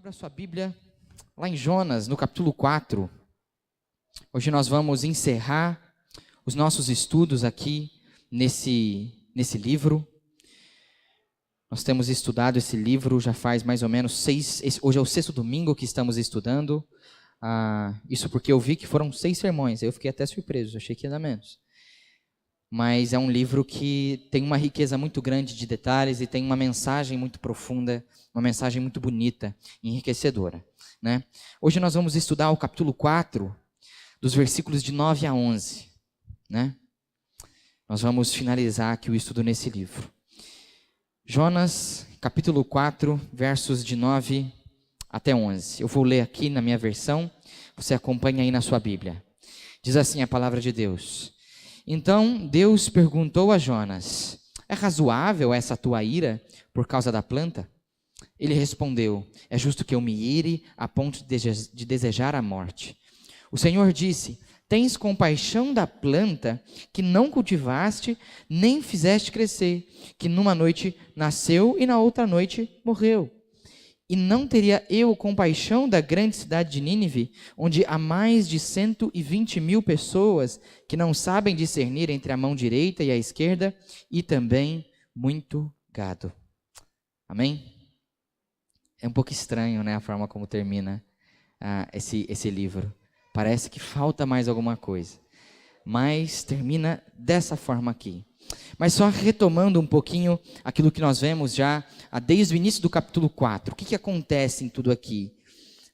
Abra sua Bíblia lá em Jonas, no capítulo 4. Hoje nós vamos encerrar os nossos estudos aqui nesse livro. Nós temos estudado esse livro já faz mais ou menos hoje é o 6º domingo que estamos estudando. Isso porque eu vi que foram 6 sermões, eu fiquei até surpreso, achei que ia dar menos. Mas é um livro que tem uma riqueza muito grande de detalhes e tem uma mensagem muito profunda, uma mensagem muito bonita, enriquecedora, né? Hoje nós vamos estudar o capítulo 4, dos versículos de 9 a 11, né? Nós vamos finalizar aqui o estudo nesse livro. Jonas, capítulo 4, versos de 9 até 11. Eu vou ler aqui na minha versão, você acompanha aí na sua Bíblia. Diz assim a palavra de Deus: Então Deus perguntou a Jonas: É razoável essa tua ira por causa da planta? Ele respondeu: É justo que eu me ire a ponto de desejar a morte. O Senhor disse: Tens compaixão da planta que não cultivaste, nem fizeste crescer, que numa noite nasceu e na outra noite morreu. E não teria eu compaixão da grande cidade de Nínive, onde há mais de 120.000 pessoas que não sabem discernir entre a mão direita e a esquerda, e também muito gado. Amém? É um pouco estranho, né, a forma como termina esse livro. Parece que falta mais alguma coisa. Mas termina dessa forma aqui. Mas só retomando um pouquinho aquilo que nós vemos já desde o início do capítulo 4. O que acontece em tudo aqui?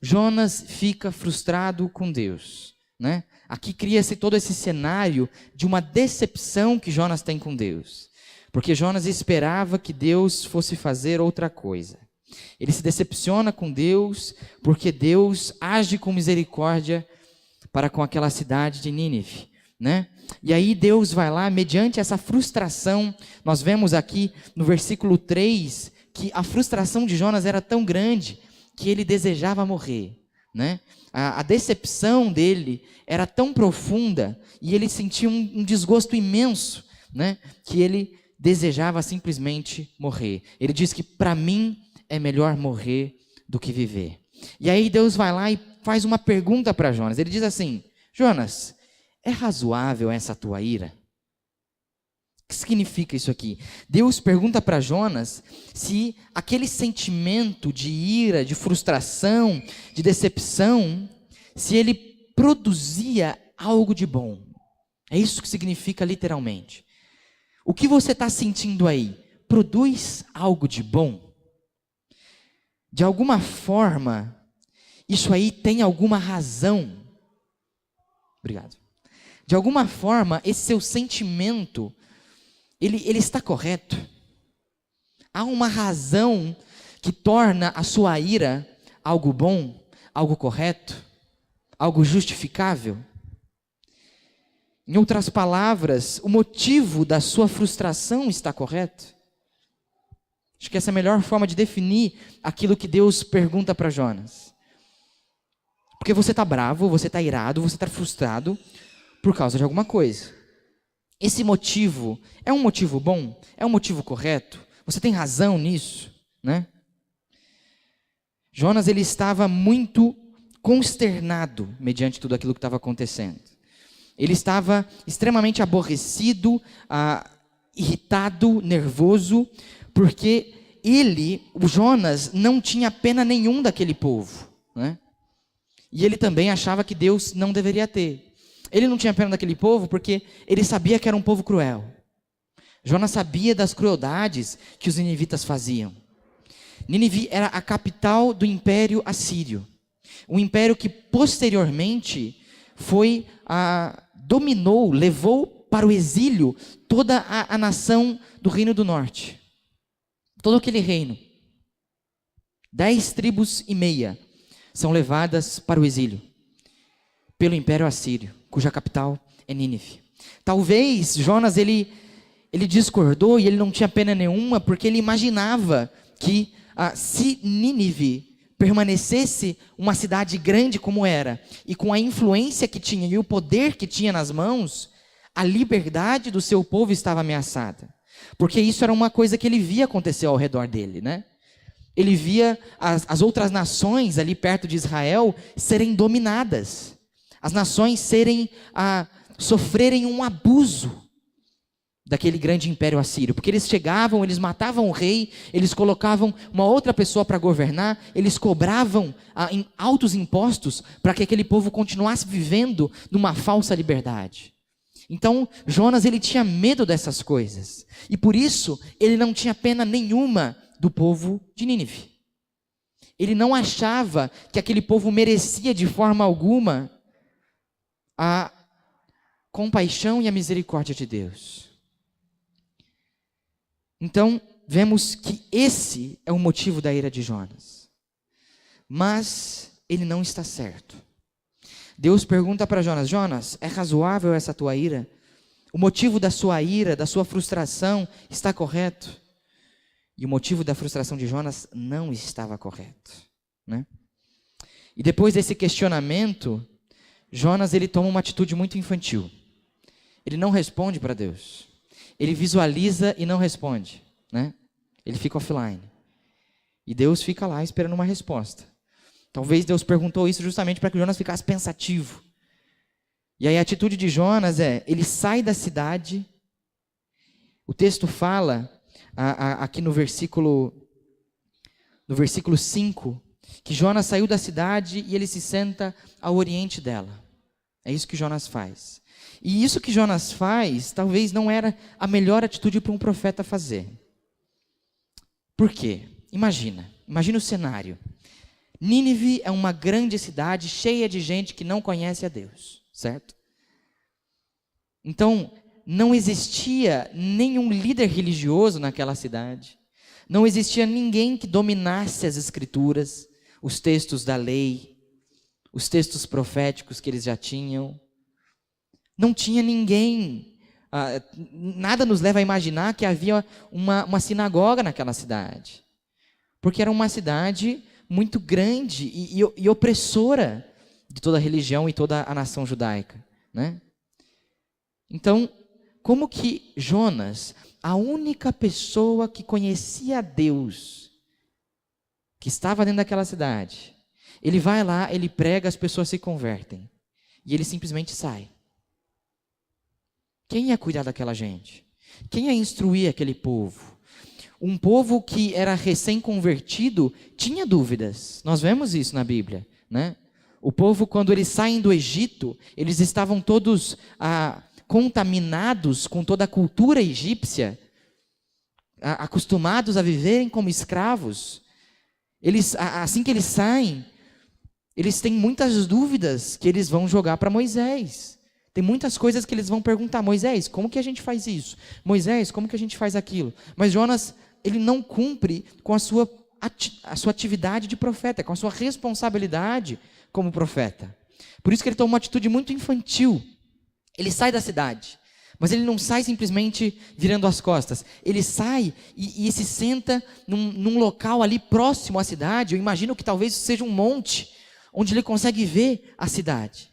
Jonas fica frustrado com Deus, né? Aqui cria-se todo esse cenário de uma decepção que Jonas tem com Deus. Porque Jonas esperava que Deus fosse fazer outra coisa. Ele se decepciona com Deus porque Deus age com misericórdia para com aquela cidade de Nínive, né? E aí Deus vai lá, mediante essa frustração, nós vemos aqui no versículo 3, que a frustração de Jonas era tão grande que ele desejava morrer, né? A decepção dele era tão profunda e ele sentia um desgosto imenso, né? Que ele desejava simplesmente morrer. Ele diz que para mim é melhor morrer do que viver. E aí Deus vai lá e faz uma pergunta para Jonas. Ele diz assim: Jonas, é razoável essa tua ira? O que significa isso aqui? Deus pergunta para Jonas se aquele sentimento de ira, de frustração, de decepção, se ele produzia algo de bom. É isso que significa literalmente. O que você está sentindo aí, produz algo de bom? De alguma forma, isso aí tem alguma razão. Obrigado. De alguma forma, esse seu sentimento, ele está correto. Há uma razão que torna a sua ira algo bom, algo correto, algo justificável. Em outras palavras, o motivo da sua frustração está correto. Acho que essa é a melhor forma de definir aquilo que Deus pergunta para Jonas. Porque você está bravo, você está irado, você está frustrado por causa de alguma coisa. Esse motivo é um motivo bom? É um motivo correto? Você tem razão nisso, né? Jonas, ele estava muito consternado mediante tudo aquilo que estava acontecendo. Ele estava extremamente aborrecido, irritado, nervoso, porque o Jonas, não tinha pena nenhum daquele povo, né? E ele também achava que Deus não deveria ter. Ele não tinha pena daquele povo porque ele sabia que era um povo cruel. Jonas sabia das crueldades que os ninivitas faziam. Nínive era a capital do Império Assírio. Um império que posteriormente dominou, levou para o exílio toda a nação do Reino do Norte. Todo aquele reino. 10 tribos e meia são levadas para o exílio pelo Império Assírio, cuja capital é Nínive. Talvez Jonas ele discordou e ele não tinha pena nenhuma porque ele imaginava que se Nínive permanecesse uma cidade grande como era e com a influência que tinha e o poder que tinha nas mãos, a liberdade do seu povo estava ameaçada. Porque isso era uma coisa que ele via acontecer ao redor dele, né? Ele via as outras nações ali perto de Israel serem dominadas. As nações sofrerem um abuso daquele grande império assírio. Porque eles chegavam, eles matavam o rei, eles colocavam uma outra pessoa para governar, eles cobravam altos impostos para que aquele povo continuasse vivendo numa falsa liberdade. Então, Jonas, ele tinha medo dessas coisas. E por isso, ele não tinha pena nenhuma do povo de Nínive. Ele não achava que aquele povo merecia de forma alguma a compaixão e a misericórdia de Deus. Então, vemos que esse é o motivo da ira de Jonas. Mas ele não está certo. Deus pergunta para Jonas: Jonas, é razoável essa tua ira? O motivo da sua ira, da sua frustração, está correto? E o motivo da frustração de Jonas não estava correto, né? E depois desse questionamento, Jonas, ele toma uma atitude muito infantil. Ele não responde para Deus. Ele visualiza e não responde, né? Ele fica offline. E Deus fica lá esperando uma resposta. Talvez Deus perguntou isso justamente para que Jonas ficasse pensativo. E aí a atitude de Jonas ele sai da cidade. O texto fala, aqui no versículo 5, que Jonas saiu da cidade e ele se senta ao oriente dela. É isso que Jonas faz. E isso que Jonas faz, talvez não era a melhor atitude para um profeta fazer. Por quê? Imagina o cenário. Nínive é uma grande cidade cheia de gente que não conhece a Deus, certo? Então, não existia nenhum líder religioso naquela cidade. Não existia ninguém que dominasse as escrituras, os textos da lei, os textos proféticos que eles já tinham. Não tinha ninguém. Nada nos leva a imaginar que havia uma sinagoga naquela cidade. Porque era uma cidade muito grande e opressora de toda a religião e toda a nação judaica, né? Então, como que Jonas, a única pessoa que conhecia a Deus, que estava dentro daquela cidade, ele vai lá, ele prega, as pessoas se convertem, e ele simplesmente sai. Quem ia cuidar daquela gente? Quem ia instruir aquele povo? Um povo que era recém-convertido tinha dúvidas. Nós vemos isso na Bíblia, né? O povo, quando eles saem do Egito, eles estavam todos contaminados com toda a cultura egípcia, acostumados a viverem como escravos. Assim que eles saem, eles têm muitas dúvidas que eles vão jogar para Moisés. Tem muitas coisas que eles vão perguntar: Moisés, como que a gente faz isso? Moisés, como que a gente faz aquilo? Mas Jonas, ele não cumpre com a sua atividade de profeta, com a sua responsabilidade como profeta. Por isso que ele toma uma atitude muito infantil. Ele sai da cidade, mas ele não sai simplesmente virando as costas. Ele sai e se senta num local ali próximo à cidade. Eu imagino que talvez seja um monte, onde ele consegue ver a cidade.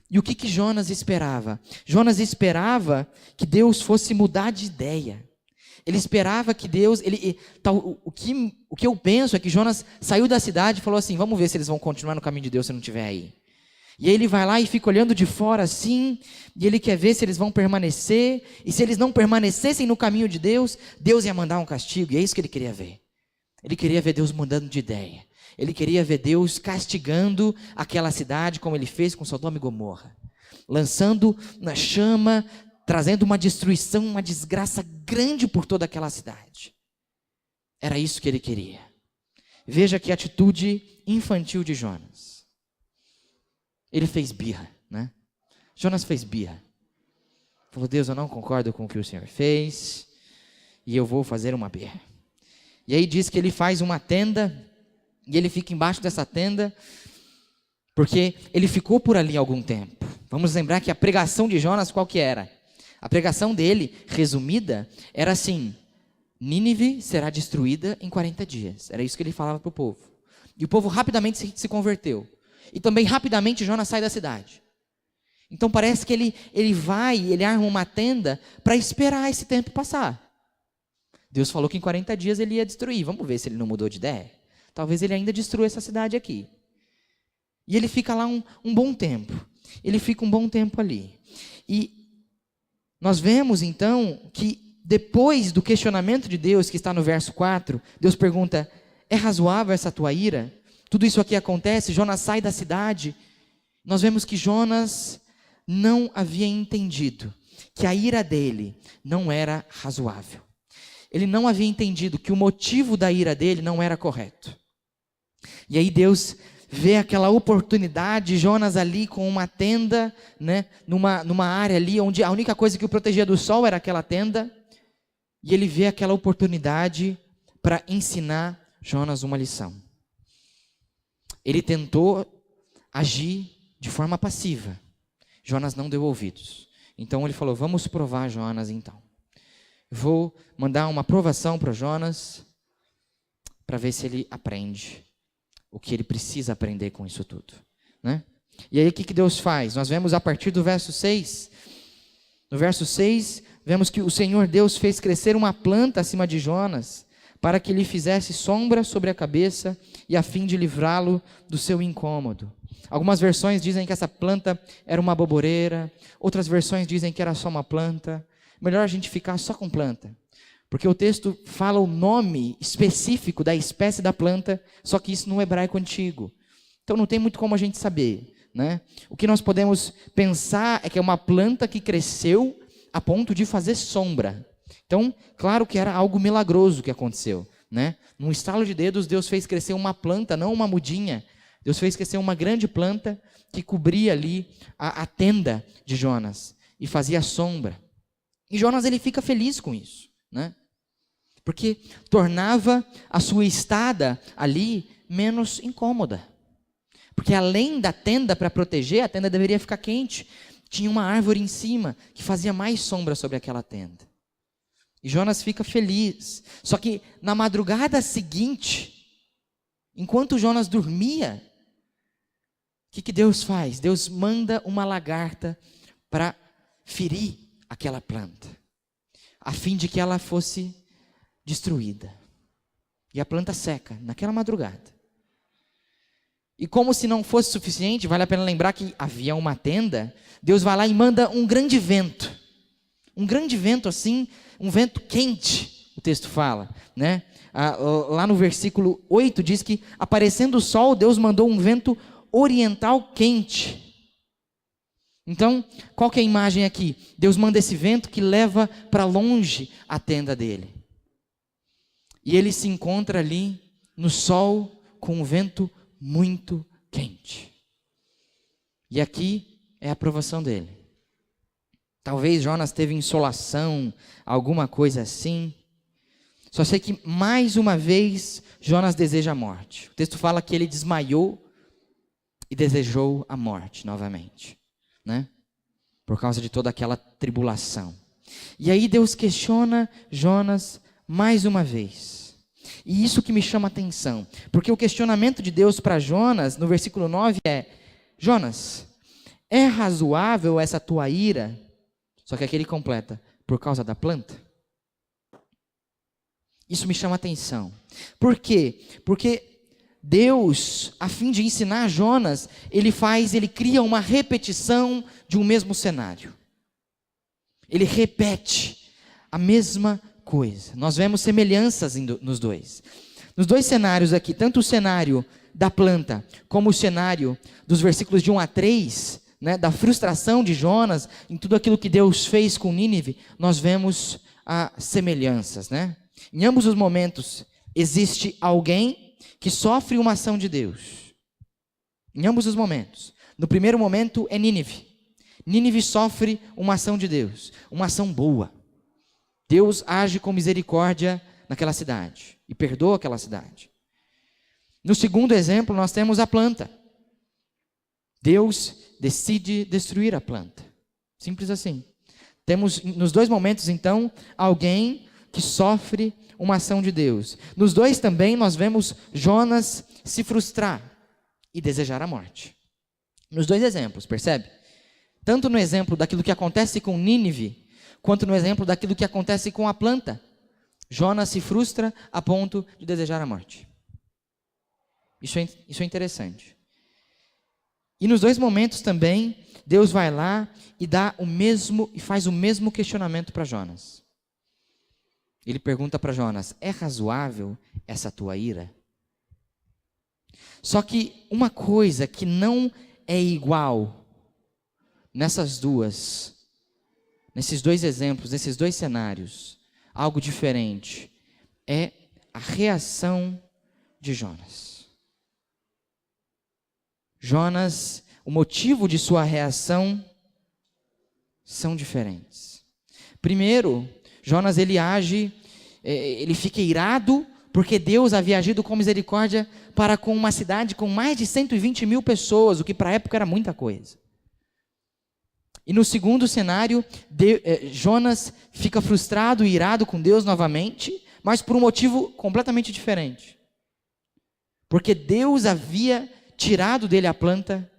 E o que Jonas esperava? Jonas esperava que Deus fosse mudar de ideia. Ele esperava que Deus... o que eu penso é que Jonas saiu da cidade e falou assim: vamos ver se eles vão continuar no caminho de Deus se não estiver aí. E aí ele vai lá e fica olhando de fora assim, e ele quer ver se eles vão permanecer, e se eles não permanecessem no caminho de Deus, Deus ia mandar um castigo, e é isso que ele queria ver. Ele queria ver Deus mudando de ideia. Ele queria ver Deus castigando aquela cidade, como ele fez com Sodoma e Gomorra, lançando na chama, trazendo uma destruição, uma desgraça grande por toda aquela cidade. Era isso que ele queria. Veja que atitude infantil de Jonas. Ele fez birra, né? Jonas fez birra. Falou: Deus, eu não concordo com o que o Senhor fez, e eu vou fazer uma birra. E aí diz que ele faz uma tenda, e ele fica embaixo dessa tenda, porque ele ficou por ali algum tempo. Vamos lembrar que a pregação de Jonas, qual que era? A pregação dele, resumida, era assim: Nínive será destruída em 40 dias. Era isso que ele falava para o povo. E o povo rapidamente se converteu. E também rapidamente Jonas sai da cidade. Então parece que ele arma uma tenda para esperar esse tempo passar. Deus falou que em 40 dias ele ia destruir. Vamos ver se ele não mudou de ideia. talvez ele ainda destrua essa cidade aqui. E ele fica lá um bom tempo. Ele fica um bom tempo ali. E nós vemos então que depois do questionamento de Deus, que está no verso 4, Deus pergunta: é razoável essa tua ira? Tudo isso aqui acontece, Jonas sai da cidade. Nós vemos que Jonas não havia entendido que a ira dele não era razoável. Ele não havia entendido que o motivo da ira dele não era correto. E aí Deus vê aquela oportunidade, Jonas ali com uma tenda, né, numa área ali onde a única coisa que o protegia do sol era aquela tenda, e ele vê aquela oportunidade para ensinar Jonas uma lição. Ele tentou agir de forma passiva. Jonas não deu ouvidos. Então ele falou: vamos provar Jonas então. Vou mandar uma provação para Jonas, para ver se ele aprende o que ele precisa aprender com isso tudo, né? E aí o que Deus faz? Nós vemos a partir do verso 6. No verso 6, vemos que o Senhor Deus fez crescer uma planta acima de Jonas, para que lhe fizesse sombra sobre a cabeça, e a fim de livrá-lo do seu incômodo. Algumas versões dizem que essa planta era uma boboreira, outras versões dizem que era só uma planta. Melhor a gente ficar só com planta, porque o texto fala o nome específico da espécie da planta, só que isso no hebraico antigo. Então não tem muito como a gente saber, né? O que nós podemos pensar é que é uma planta que cresceu a ponto de fazer sombra. Então, claro que era algo milagroso que aconteceu, né? Num estalo de dedos, Deus fez crescer uma planta, não uma mudinha. Deus fez crescer uma grande planta que cobria ali a tenda de Jonas e fazia sombra. E Jonas, ele fica feliz com isso, né? Porque tornava a sua estada ali menos incômoda. Porque além da tenda para proteger, a tenda deveria ficar quente. Tinha uma árvore em cima que fazia mais sombra sobre aquela tenda. E Jonas fica feliz. Só que na madrugada seguinte, enquanto Jonas dormia, o que Deus faz? Deus manda uma lagarta para ferir aquela planta, a fim de que ela fosse destruída. E a planta seca naquela madrugada. E como se não fosse suficiente, vale a pena lembrar que havia uma tenda. Deus vai lá e manda um grande vento. Um grande vento assim, um vento quente, o texto fala, né? Lá no versículo 8 diz que, aparecendo o sol, Deus mandou um vento oriental quente. Então, qual que é a imagem aqui? Deus manda esse vento que leva para longe a tenda dele. E ele se encontra ali no sol com um vento muito quente. E aqui é a provação dele. Talvez Jonas teve insolação, alguma coisa assim. Só sei que mais uma vez Jonas deseja a morte. O texto fala que ele desmaiou e desejou a morte novamente, né? Por causa de toda aquela tribulação. E aí Deus questiona Jonas mais uma vez. E isso que me chama a atenção, porque o questionamento de Deus para Jonas, no versículo 9 é: Jonas, é razoável essa tua ira? Só que aqui ele completa: por causa da planta? Isso me chama a atenção. Por quê? Porque Deus, a fim de ensinar Jonas, ele cria uma repetição de um mesmo cenário. Ele repete a mesma coisa. Nós vemos semelhanças nos dois. Nos dois cenários aqui, tanto o cenário da planta, como o cenário dos versículos de 1 a 3, né, da frustração de Jonas, em tudo aquilo que Deus fez com Nínive, nós vemos semelhanças, né? Em ambos os momentos, existe alguém que sofre uma ação de Deus. Em ambos os momentos. No primeiro momento é Nínive. Nínive sofre uma ação de Deus, uma ação boa. Deus age com misericórdia naquela cidade e perdoa aquela cidade. No segundo exemplo, nós temos a planta. Deus decide destruir a planta. Simples assim. Temos nos dois momentos, então, alguém que sofre uma ação de Deus. Nos dois também nós vemos Jonas se frustrar e desejar a morte. Nos dois exemplos, percebe? Tanto no exemplo daquilo que acontece com Nínive, quanto no exemplo daquilo que acontece com a planta. Jonas se frustra a ponto de desejar a morte. Isso é interessante. E nos dois momentos também, Deus vai lá e faz o mesmo questionamento para Jonas. Ele pergunta para Jonas: é razoável essa tua ira? Só que uma coisa que não é igual nesses dois exemplos, nesses dois cenários, algo diferente, é a reação de Jonas. Jonas, o motivo de sua reação são diferentes. Primeiro, Jonas ele fica irado porque Deus havia agido com misericórdia para com uma cidade com mais de 120 mil pessoas, o que para a época era muita coisa. E no segundo cenário, Jonas fica frustrado e irado com Deus novamente, mas por um motivo completamente diferente. Porque Deus havia tirado dele a planta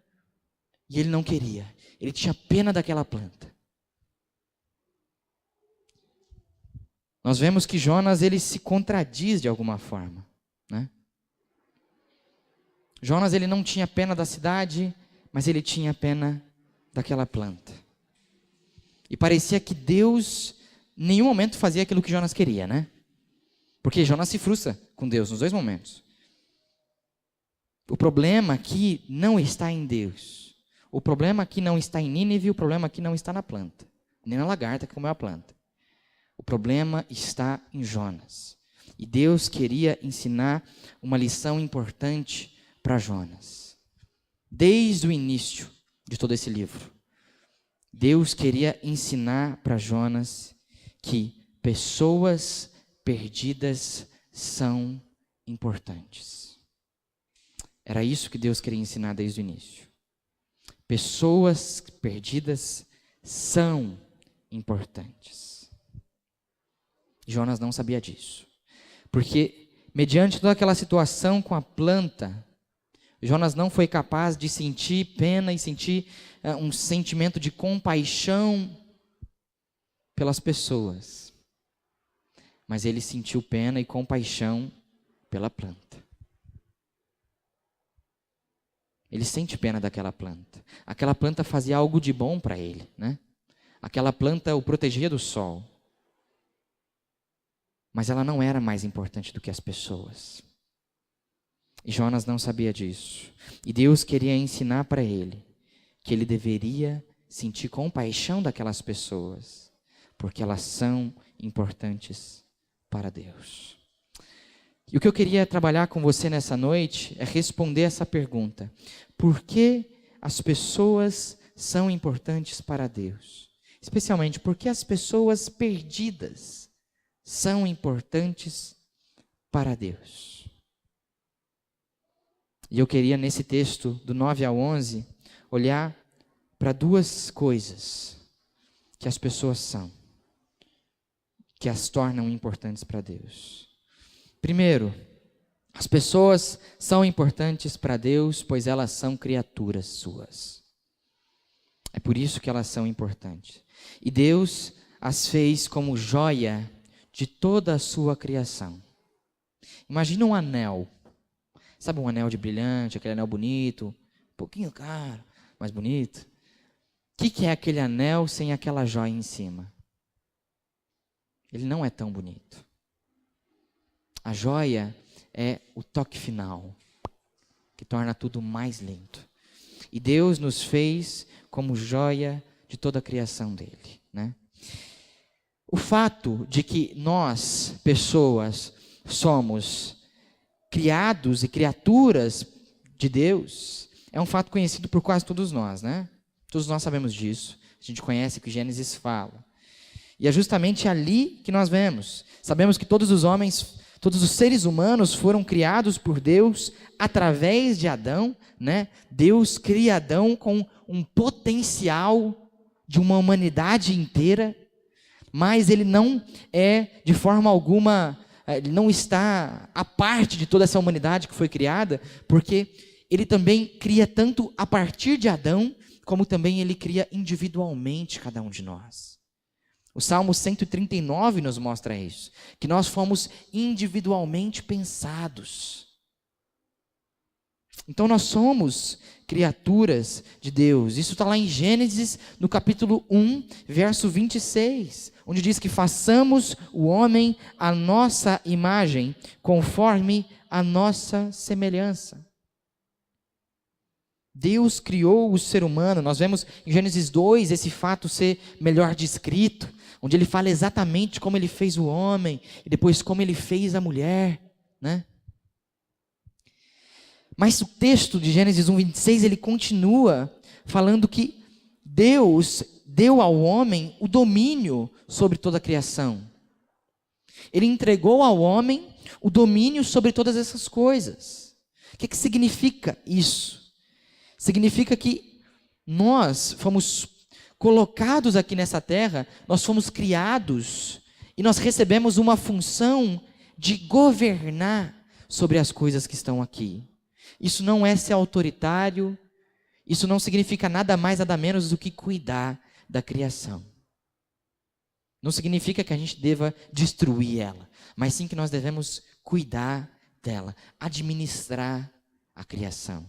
e ele não queria. Ele tinha pena daquela planta. Nós vemos que Jonas ele se contradiz de alguma forma, né? Jonas ele não tinha pena da cidade, mas ele tinha pena daquela planta. E parecia que Deus em nenhum momento fazia aquilo que Jonas queria, né? Porque Jonas se frustra com Deus nos dois momentos. O problema aqui não está em Deus. O problema aqui não está em Nínive, o problema aqui não está na planta, nem na lagarta que comeu a planta. O problema está em Jonas. E Deus queria ensinar uma lição importante para Jonas. Desde o início de todo esse livro, Deus queria ensinar para Jonas que pessoas perdidas são importantes. Era isso que Deus queria ensinar desde o início. Pessoas perdidas são importantes. Jonas não sabia disso. Porque, mediante toda aquela situação com a planta, Jonas não foi capaz de sentir pena e sentir um sentimento de compaixão pelas pessoas. Mas ele sentiu pena e compaixão pela planta. Ele sente pena daquela planta. Aquela planta fazia algo de bom para ele, né? Aquela planta o protegia do sol. Mas ela não era mais importante do que as pessoas. E Jonas não sabia disso. E Deus queria ensinar para ele que ele deveria sentir compaixão daquelas pessoas, porque elas são importantes para Deus. E o que eu queria trabalhar com você nessa noite é responder essa pergunta: por que as pessoas são importantes para Deus? Especialmente, por que as pessoas perdidas são importantes para Deus? E eu queria, nesse texto, do 9 ao 11, olhar para duas coisas que as pessoas são, que as tornam importantes para Deus. Primeiro, as pessoas são importantes para Deus, pois elas são criaturas suas. É por isso que elas são importantes. E Deus as fez como joia de toda a sua criação. Imagina um anel. Sabe um anel de brilhante, aquele anel bonito, um pouquinho caro, mas bonito? O que é aquele anel sem aquela joia em cima? Ele não é tão bonito. A joia é o toque final, que torna tudo mais lindo. E Deus nos fez como joia de toda a criação dele, né? O fato de que nós, pessoas, somos criados e criaturas de Deus, é um fato conhecido por quase todos nós, né? Todos nós sabemos disso. A gente conhece o que Gênesis fala. E é justamente ali que nós vemos. Sabemos que todos os seres humanos foram criados por Deus através de Adão, né? Deus cria Adão com um potencial de uma humanidade inteira, mas ele não é, de forma alguma, ele não está à parte de toda essa humanidade que foi criada, porque ele também cria tanto a partir de Adão, como também ele cria individualmente cada um de nós. O Salmo 139 nos mostra isso, que nós fomos individualmente pensados. Então nós somos criaturas de Deus. Isso está lá em Gênesis, no capítulo 1, verso 26, onde diz que façamos o homem à nossa imagem, conforme a nossa semelhança. Deus criou o ser humano. Nós vemos em Gênesis 2 esse fato ser melhor descrito, onde ele fala exatamente como ele fez o homem e depois como ele fez a mulher, né? Mas o texto de Gênesis 1:26, ele continua falando que Deus deu ao homem o domínio sobre toda a criação. Ele entregou ao homem o domínio sobre todas essas coisas. O que significa isso? Significa que nós fomos colocados aqui nessa terra, nós fomos criados e nós recebemos uma função de governar sobre as coisas que estão aqui. Isso não é ser autoritário, isso não significa nada mais, nada menos do que cuidar da criação. Não significa que a gente deva destruir ela, mas sim que nós devemos cuidar dela, administrar a criação.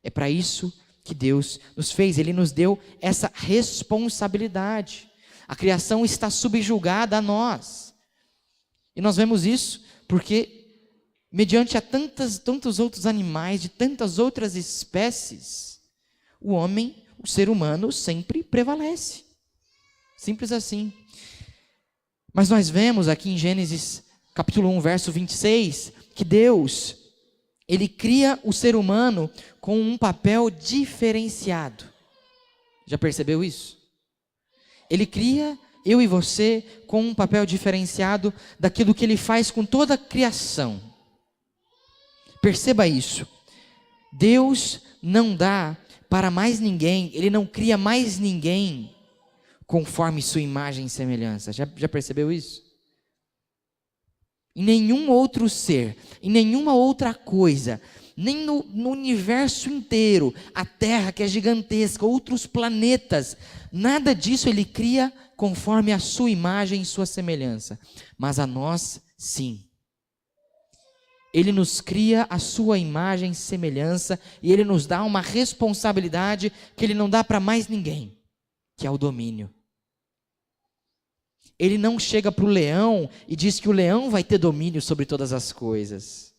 É para isso que Deus nos fez, Ele nos deu essa responsabilidade. A criação está subjugada a nós. E nós vemos isso porque, mediante a tantos outros animais, de tantas outras espécies, o homem, o ser humano, sempre prevalece. Simples assim. Mas nós vemos aqui em Gênesis, capítulo 1, verso 26, que Deus, Ele cria o ser humano com um papel diferenciado. Já percebeu isso? Ele cria eu e você com um papel diferenciado daquilo que Ele faz com toda a criação. Perceba isso. Deus não dá para mais ninguém, Ele não cria mais ninguém conforme sua imagem e semelhança. Já percebeu isso? Em nenhum outro ser, em nenhuma outra coisa, nem no universo inteiro, a Terra que é gigantesca, outros planetas, nada disso Ele cria conforme a sua imagem e sua semelhança. Mas a nós, sim. Ele nos cria a sua imagem e semelhança e Ele nos dá uma responsabilidade que Ele não dá para mais ninguém, que é o domínio. Ele não chega para o leão e diz que o leão vai ter domínio sobre todas as coisas.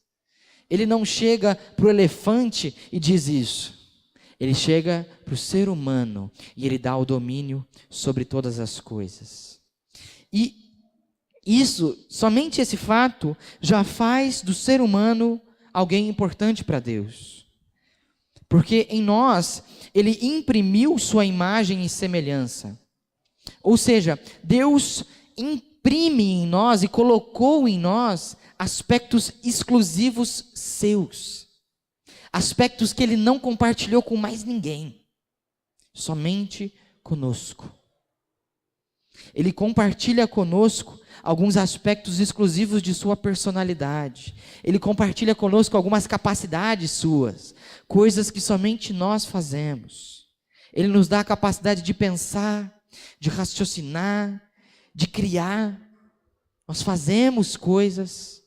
Ele não chega para o elefante e diz isso. Ele chega para o ser humano e Ele dá o domínio sobre todas as coisas. E isso, somente esse fato, já faz do ser humano alguém importante para Deus. Porque em nós, Ele imprimiu sua imagem e semelhança. Ou seja, Deus imprime em nós e colocou em nós aspectos exclusivos seus. Aspectos que Ele não compartilhou com mais ninguém. Somente conosco. Ele compartilha conosco alguns aspectos exclusivos de sua personalidade. Ele compartilha conosco algumas capacidades suas, coisas que somente nós fazemos. Ele nos dá a capacidade de pensar, de raciocinar, de criar. Nós fazemos coisas,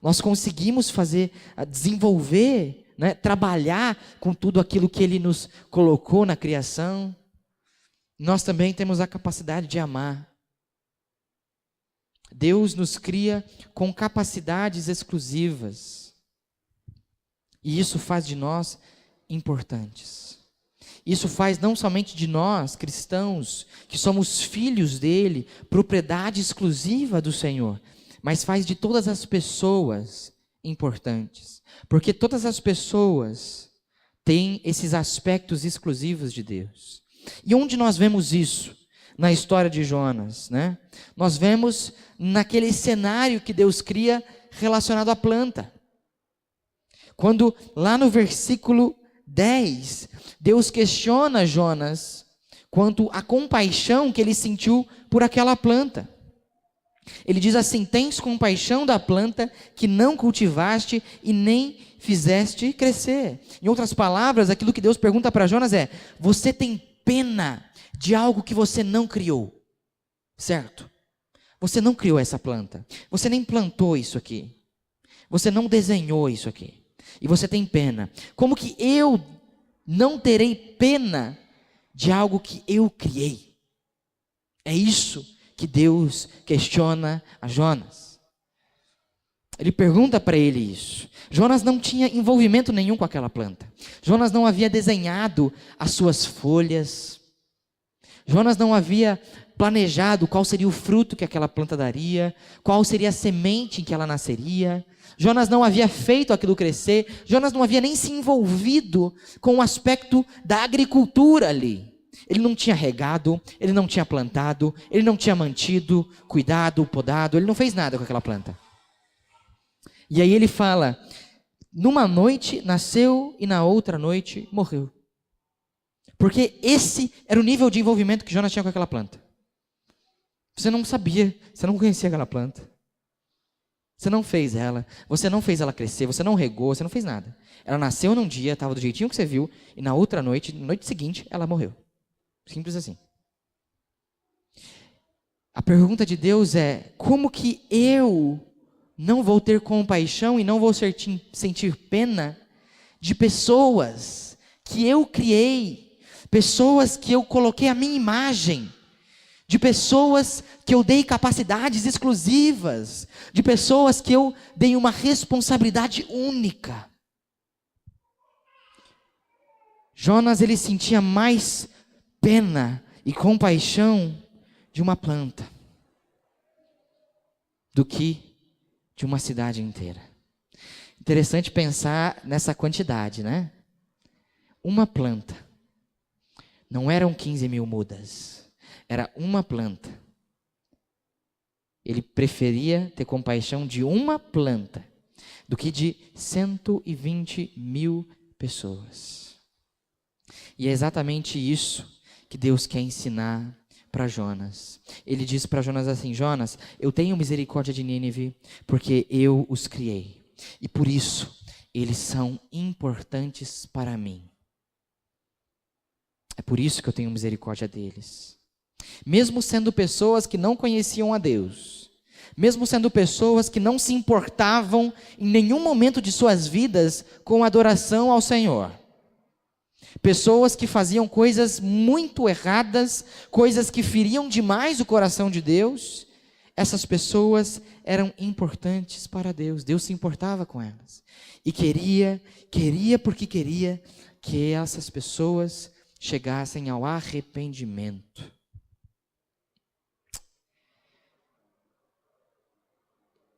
nós conseguimos fazer, desenvolver, né, trabalhar com tudo aquilo que Ele nos colocou na criação. Nós também temos a capacidade de amar. Deus nos cria com capacidades exclusivas. E isso faz de nós importantes. Isso faz não somente de nós, cristãos, que somos filhos dEle, propriedade exclusiva do Senhor, mas faz de todas as pessoas importantes. Porque todas as pessoas têm esses aspectos exclusivos de Deus. E onde nós vemos isso? Na história de Jonas, né? Nós vemos naquele cenário que Deus cria relacionado à planta. Quando lá no versículo 10, Deus questiona Jonas quanto à compaixão que ele sentiu por aquela planta. Ele diz assim: tens compaixão da planta que não cultivaste e nem fizeste crescer. Em outras palavras, aquilo que Deus pergunta para Jonas é: você tem pena de algo que você não criou, certo? Você não criou essa planta, você nem plantou isso aqui, você não desenhou isso aqui, e você tem pena, como que eu não terei pena de algo que eu criei? É isso que Deus questiona a Jonas. Ele pergunta para ele isso. Jonas não tinha envolvimento nenhum com aquela planta. Jonas não havia desenhado as suas folhas. Jonas não havia planejado qual seria o fruto que aquela planta daria, qual seria a semente em que ela nasceria. Jonas não havia feito aquilo crescer. Jonas não havia nem se envolvido com o aspecto da agricultura ali. Ele não tinha regado, ele não tinha plantado, ele não tinha mantido, cuidado, podado, ele não fez nada com aquela planta. E aí ele fala, numa noite nasceu e na outra noite morreu. Porque esse era o nível de envolvimento que Jonas tinha com aquela planta. Você não sabia, você não conhecia aquela planta. Você não fez ela, você não fez ela crescer, você não regou, você não fez nada. Ela nasceu num dia, estava do jeitinho que você viu, e na outra noite, na noite seguinte, ela morreu. Simples assim. A pergunta de Deus é, como que eu não vou ter compaixão e não vou sentir pena de pessoas que eu criei, pessoas que eu coloquei a minha imagem, de pessoas que eu dei capacidades exclusivas, de pessoas que eu dei uma responsabilidade única. Jonas, ele sentia mais pena e compaixão de uma planta do que de uma cidade inteira. Interessante pensar nessa quantidade, né? Uma planta. Não eram 15 mil mudas. Era uma planta. Ele preferia ter compaixão de uma planta do que de 120 mil pessoas. E é exatamente isso que Deus quer ensinar para Jonas. Ele diz para Jonas assim, Jonas, eu tenho misericórdia de Nínive, porque eu os criei. E por isso, eles são importantes para mim. É por isso que eu tenho misericórdia deles. Mesmo sendo pessoas que não conheciam a Deus, mesmo sendo pessoas que não se importavam em nenhum momento de suas vidas com adoração ao Senhor, pessoas que faziam coisas muito erradas, coisas que feriam demais o coração de Deus, essas pessoas eram importantes para Deus. Deus se importava com elas. E queria porque queria que essas pessoas chegassem ao arrependimento.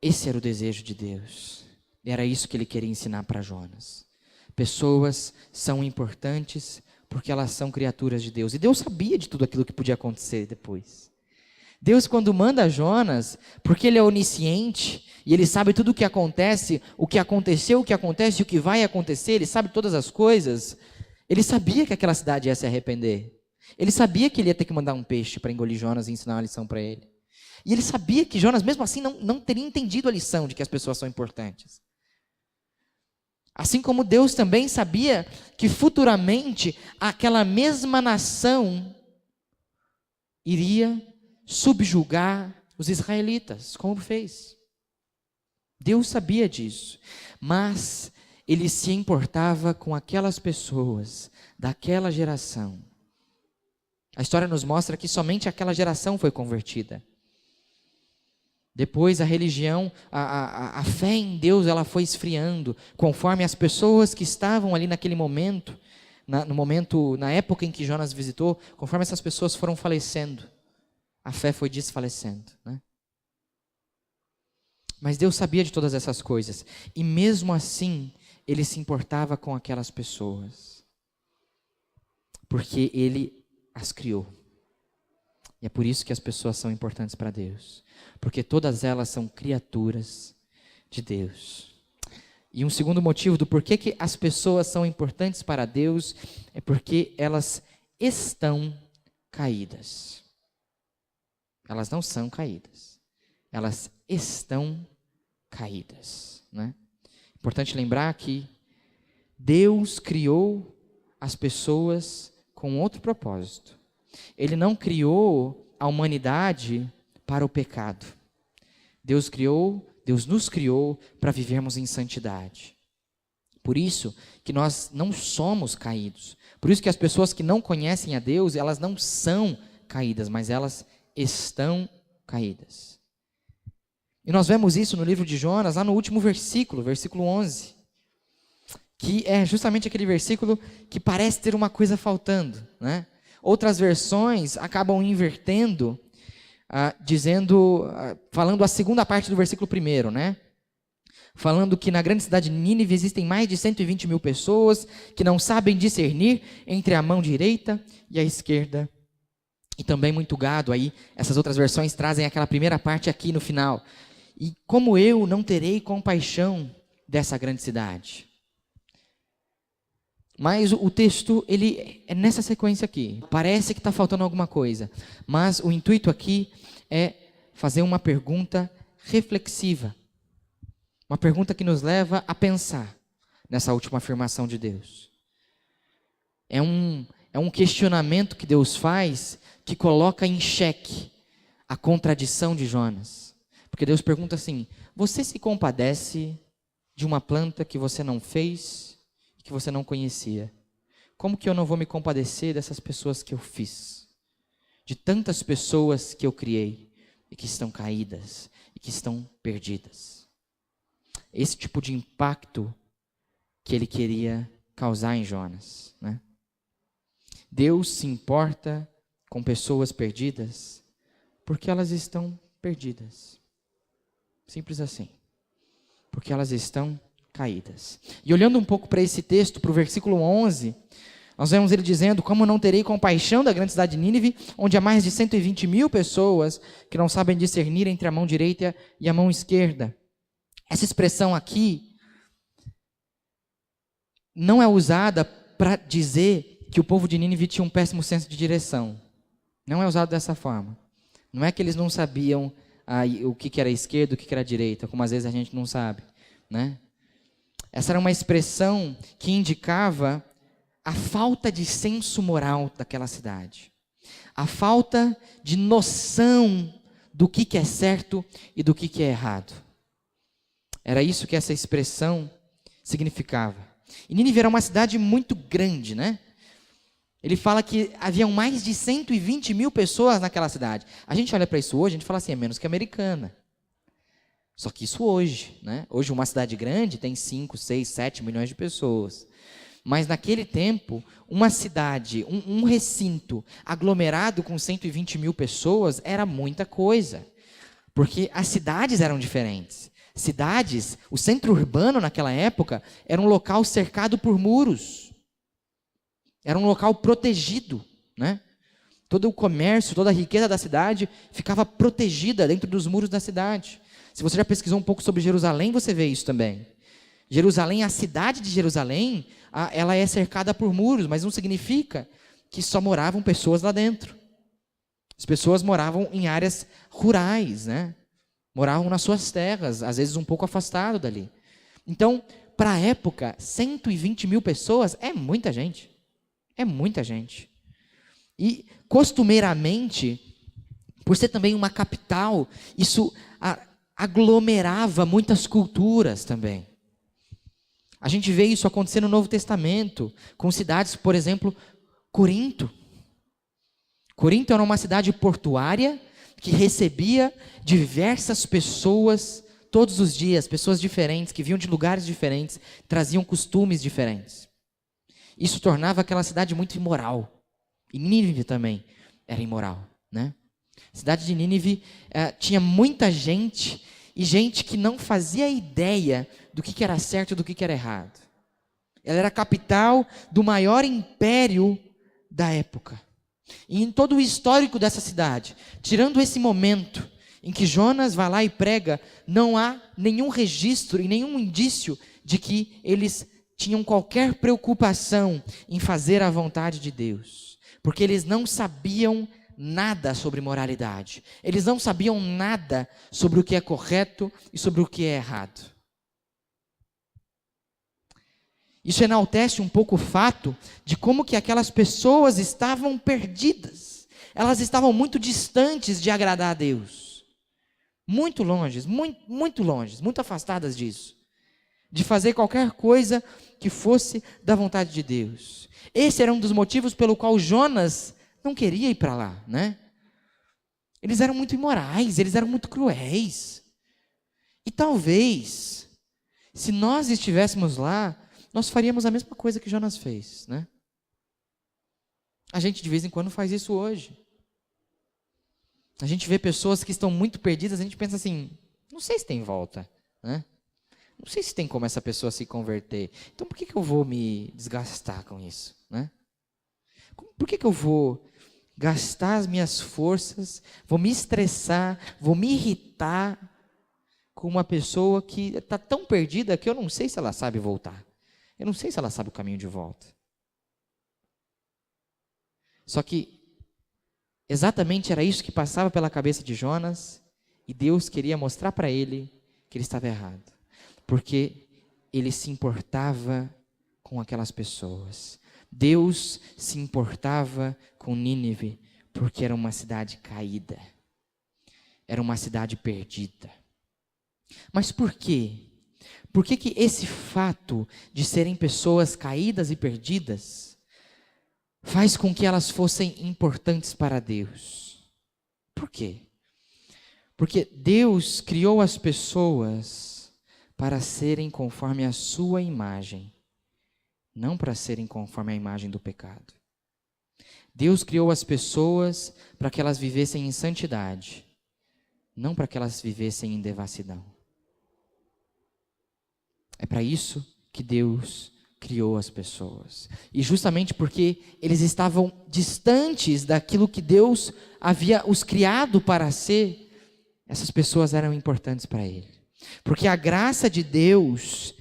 Esse era o desejo de Deus. Era isso que ele queria ensinar para Jonas. Pessoas são importantes porque elas são criaturas de Deus. E Deus sabia de tudo aquilo que podia acontecer depois. Deus, quando manda Jonas, porque ele é onisciente, e ele sabe tudo o que acontece, o que aconteceu, o que acontece e o que vai acontecer, ele sabe todas as coisas, ele sabia que aquela cidade ia se arrepender. Ele sabia que ele ia ter que mandar um peixe para engolir Jonas e ensinar uma lição para ele. E ele sabia que Jonas, mesmo assim, não teria entendido a lição de que as pessoas são importantes. Assim como Deus também sabia que futuramente aquela mesma nação iria subjugar os israelitas, como fez. Deus sabia disso, mas ele se importava com aquelas pessoas daquela geração. A história nos mostra que somente aquela geração foi convertida. Depois a religião, a fé em Deus, ela foi esfriando, conforme as pessoas que estavam ali naquele momento, na época em que Jonas visitou, conforme essas pessoas foram falecendo, a fé foi desfalecendo, né? Mas Deus sabia de todas essas coisas, e mesmo assim, ele se importava com aquelas pessoas, porque ele as criou. E é por isso que as pessoas são importantes para Deus. Porque todas elas são criaturas de Deus. E um segundo motivo do porquê que as pessoas são importantes para Deus é porque elas estão caídas. Elas não são caídas. Elas estão caídas, né? Importante lembrar que Deus criou as pessoas com outro propósito. Ele não criou a humanidade para o pecado. Deus nos criou para vivermos em santidade, Por isso que nós não somos caídos. Por isso que as pessoas que não conhecem a Deus, elas não são caídas, mas elas estão caídas. E nós vemos isso no livro de Jonas, lá no último versículo, versículo 11, que é justamente aquele versículo que parece ter uma coisa faltando, né? Outras versões acabam invertendo, falando a segunda parte do versículo 1, né? Falando que na grande cidade de Nínive existem mais de 120 mil pessoas que não sabem discernir entre a mão direita e a esquerda. E também muito gado aí, essas outras versões trazem aquela primeira parte aqui no final. E como eu não terei compaixão dessa grande cidade? Mas o texto, ele é nessa sequência aqui. Parece que está faltando alguma coisa. Mas o intuito aqui é fazer uma pergunta reflexiva. Uma pergunta que nos leva a pensar nessa última afirmação de Deus. É um questionamento que Deus faz que coloca em xeque a contradição de Jonas. Porque Deus pergunta assim: você se compadece de uma planta que você não fez e que você não conhecia? Como que eu não vou me compadecer dessas pessoas que eu fiz? De tantas pessoas que eu criei e que estão caídas e que estão perdidas. Esse tipo de impacto que ele queria causar em Jonas, né? Deus se importa com pessoas perdidas porque elas estão perdidas. Simples assim. Porque elas estão caídas. E olhando um pouco para esse texto, para o versículo 11, nós vemos ele dizendo: como não terei compaixão da grande cidade de Nínive, onde há mais de 120 mil pessoas que não sabem discernir entre a mão direita e a mão esquerda. Essa expressão aqui não é usada para dizer que o povo de Nínive tinha um péssimo senso de direção. Não é usado dessa forma. Não é que eles não sabiam o que era esquerda, o que era direita, como às vezes a gente não sabe, né? Essa era uma expressão que indicava a falta de senso moral daquela cidade. A falta de noção do que é certo e do que é errado. Era isso que essa expressão significava. E Nínive era uma cidade muito grande, né? Ele fala que haviam mais de 120 mil pessoas naquela cidade. A gente olha para isso hoje, a gente fala assim, é menos que Americana. Só que isso hoje, né? Hoje uma cidade grande tem 5, 6, 7 milhões de pessoas. Mas naquele tempo, uma cidade, um recinto aglomerado com 120 mil pessoas era muita coisa. Porque as cidades eram diferentes. Cidades, o centro urbano naquela época era um local cercado por muros. Era um local protegido, né? Todo o comércio, toda a riqueza da cidade ficava protegida dentro dos muros da cidade. Se você já pesquisou um pouco sobre Jerusalém, você vê isso também. Jerusalém, a cidade de Jerusalém, ela é cercada por muros, mas não significa que só moravam pessoas lá dentro. As pessoas moravam em áreas rurais, né? Moravam nas suas terras, às vezes um pouco afastado dali. Então, para a época, 120 mil pessoas é muita gente. É muita gente. E, costumeiramente, por ser também uma capital, isso aglomerava muitas culturas também. A gente vê isso acontecer no Novo Testamento, com cidades, por exemplo, Corinto. Corinto era uma cidade portuária que recebia diversas pessoas todos os dias, pessoas diferentes, que vinham de lugares diferentes, traziam costumes diferentes. Isso tornava aquela cidade muito imoral. E Nínive também era imoral, né? A cidade de Nínive tinha muita gente, e gente que não fazia ideia do que era certo e do que era errado. Ela era a capital do maior império da época. E em todo o histórico dessa cidade, tirando esse momento em que Jonas vai lá e prega, não há nenhum registro e nenhum indício de que eles tinham qualquer preocupação em fazer a vontade de Deus. Porque eles não sabiam nada sobre moralidade. Eles não sabiam nada sobre o que é correto e sobre o que é errado. Isso enaltece um pouco o fato de como que aquelas pessoas estavam perdidas. Elas estavam muito distantes de agradar a Deus. Muito longe, muito longe, muito afastadas disso. De fazer qualquer coisa que fosse da vontade de Deus. Esse era um dos motivos pelo qual Jonas não queria ir para lá, né? Eles eram muito imorais, eles eram muito cruéis. E talvez, se nós estivéssemos lá, nós faríamos a mesma coisa que Jonas fez, né? A gente de vez em quando faz isso hoje. A gente vê pessoas que estão muito perdidas, a gente pensa assim, não sei se tem volta, né? Não sei se tem como essa pessoa se converter. Então por que eu vou me desgastar com isso, né? Por que eu vou gastar as minhas forças, vou me estressar, vou me irritar com uma pessoa que está tão perdida que eu não sei se ela sabe voltar. Eu não sei se ela sabe o caminho de volta. Só que exatamente era isso que passava pela cabeça de Jonas, e Deus queria mostrar para ele que ele estava errado, porque ele se importava com aquelas pessoas. Deus se importava com Nínive, porque era uma cidade caída, era uma cidade perdida. Mas por quê? Por que esse fato de serem pessoas caídas e perdidas faz com que elas fossem importantes para Deus? Por quê? Porque Deus criou as pessoas para serem conforme a sua imagem, não para serem conforme a imagem do pecado. Deus criou as pessoas para que elas vivessem em santidade, não para que elas vivessem em devassidão. É para isso que Deus criou as pessoas. E justamente porque eles estavam distantes daquilo que Deus havia os criado para ser, essas pessoas eram importantes para Ele. Porque a graça de Deus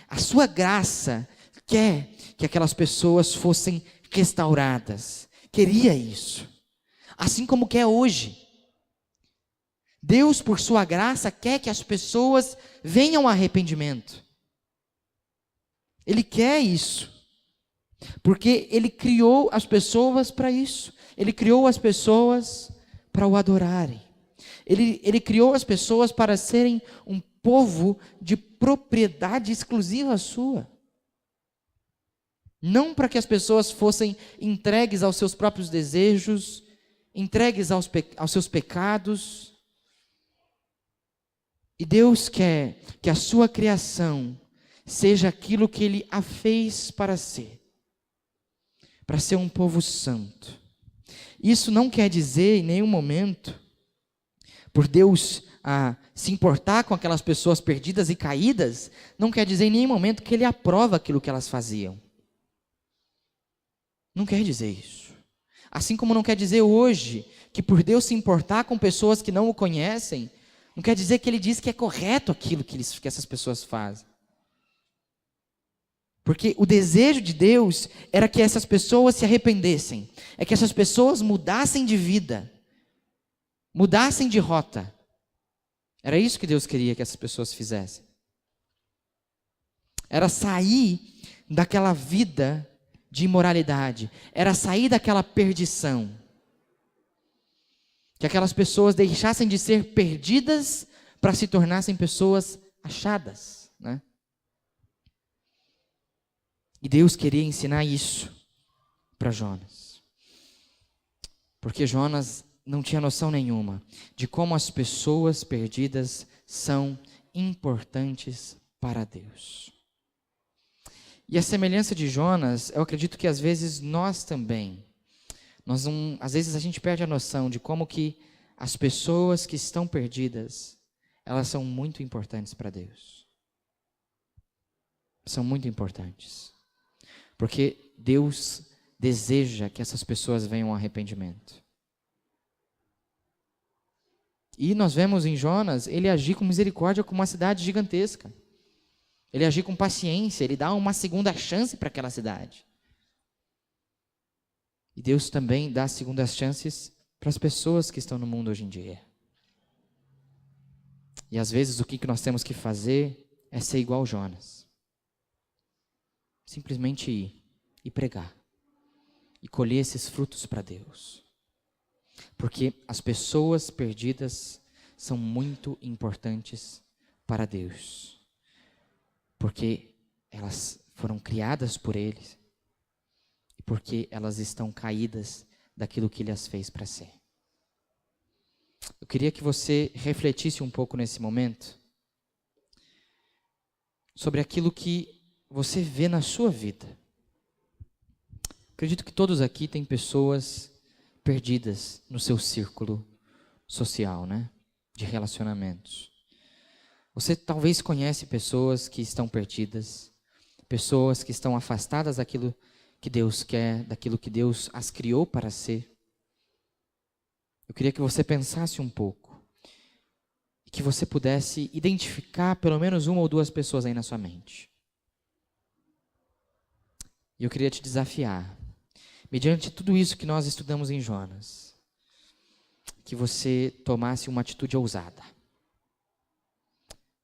a sua graça quer que aquelas pessoas fossem restauradas. Queria isso. Assim como quer hoje. Deus, por sua graça, quer que as pessoas venham ao arrependimento. Ele quer isso. Porque Ele criou as pessoas para isso. Ele criou as pessoas para o adorarem. Ele criou as pessoas para serem um povo de propriedade exclusiva sua. Não para que as pessoas fossem entregues aos seus próprios desejos, entregues aos seus pecados. E Deus quer que a sua criação seja aquilo que Ele a fez para ser um povo santo. Isso não quer dizer em nenhum momento, por Deus se importar com aquelas pessoas perdidas e caídas, não quer dizer em nenhum momento que Ele aprova aquilo que elas faziam. Não quer dizer isso. Assim como não quer dizer hoje que por Deus se importar com pessoas que não o conhecem, não quer dizer que Ele diz que é correto aquilo que essas pessoas fazem. Porque o desejo de Deus era que essas pessoas se arrependessem, é que essas pessoas mudassem de vida, mudassem de rota. Era isso que Deus queria que essas pessoas fizessem. Era sair daquela vida de imoralidade, era sair daquela perdição. Que aquelas pessoas deixassem de ser perdidas para se tornassem pessoas achadas, né? E Deus queria ensinar isso para Jonas. Porque Jonas não tinha noção nenhuma de como as pessoas perdidas são importantes para Deus. E a semelhança de Jonas, eu acredito que às vezes nós também, às vezes a gente perde a noção de como que as pessoas que estão perdidas, elas são muito importantes para Deus. São muito importantes. Porque Deus deseja que essas pessoas venham ao arrependimento. E nós vemos em Jonas, ele agir com misericórdia com uma cidade gigantesca. Ele agir com paciência, ele dá uma segunda chance para aquela cidade. E Deus também dá segundas chances para as pessoas que estão no mundo hoje em dia. E às vezes o que nós temos que fazer é ser igual Jonas. Simplesmente ir e pregar. E colher esses frutos para Deus. Porque as pessoas perdidas são muito importantes para Deus. Porque elas foram criadas por Ele e porque elas estão caídas daquilo que Ele as fez para ser. Eu queria que você refletisse um pouco nesse momento sobre aquilo que você vê na sua vida. Acredito que todos aqui têm pessoas perdidas no seu círculo social, né? De relacionamentos. Você talvez conhece pessoas que estão perdidas, pessoas que estão afastadas daquilo que Deus quer, daquilo que Deus as criou para ser. Eu queria que você pensasse um pouco e que você pudesse identificar pelo menos uma ou duas pessoas aí na sua mente. E eu queria te desafiar, mediante tudo isso que nós estudamos em Jonas, que você tomasse uma atitude ousada.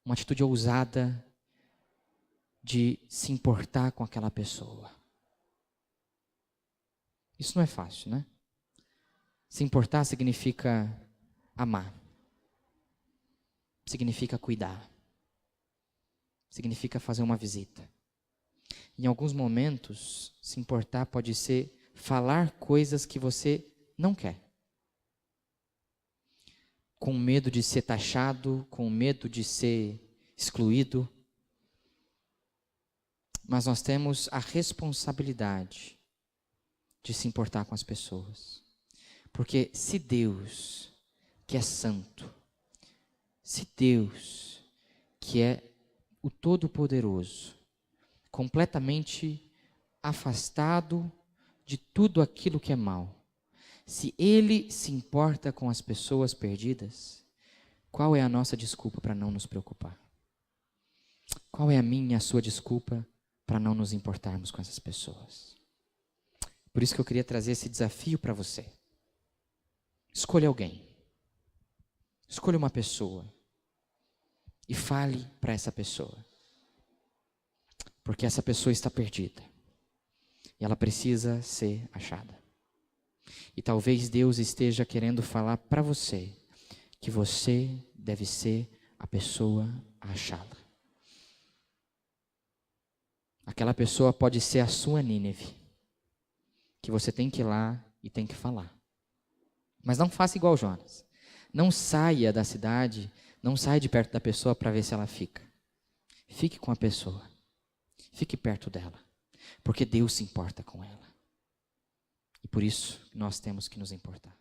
Uma atitude ousada de se importar com aquela pessoa. Isso não é fácil, né? Se importar significa amar. Significa cuidar. Significa fazer uma visita. Em alguns momentos, se importar pode ser falar coisas que você não quer. Com medo de ser taxado, com medo de ser excluído. Mas nós temos a responsabilidade de se importar com as pessoas. Porque se Deus, que é santo, se Deus, que é o Todo-Poderoso, completamente afastado de tudo aquilo que é mal, se Ele se importa com as pessoas perdidas, qual é a nossa desculpa para não nos preocupar? Qual é a minha e a sua desculpa para não nos importarmos com essas pessoas? Por isso que eu queria trazer esse desafio para você. Escolha alguém. Escolha uma pessoa. E fale para essa pessoa. Porque essa pessoa está perdida. E ela precisa ser achada. E talvez Deus esteja querendo falar para você que você deve ser a pessoa a achá-la. Aquela pessoa pode ser a sua Nínive, que você tem que ir lá e tem que falar. Mas não faça igual Jonas. Não saia da cidade, não saia de perto da pessoa para ver se ela fica. Fique com a pessoa. Fique perto dela. Porque Deus se importa com ela. E por isso nós temos que nos importar.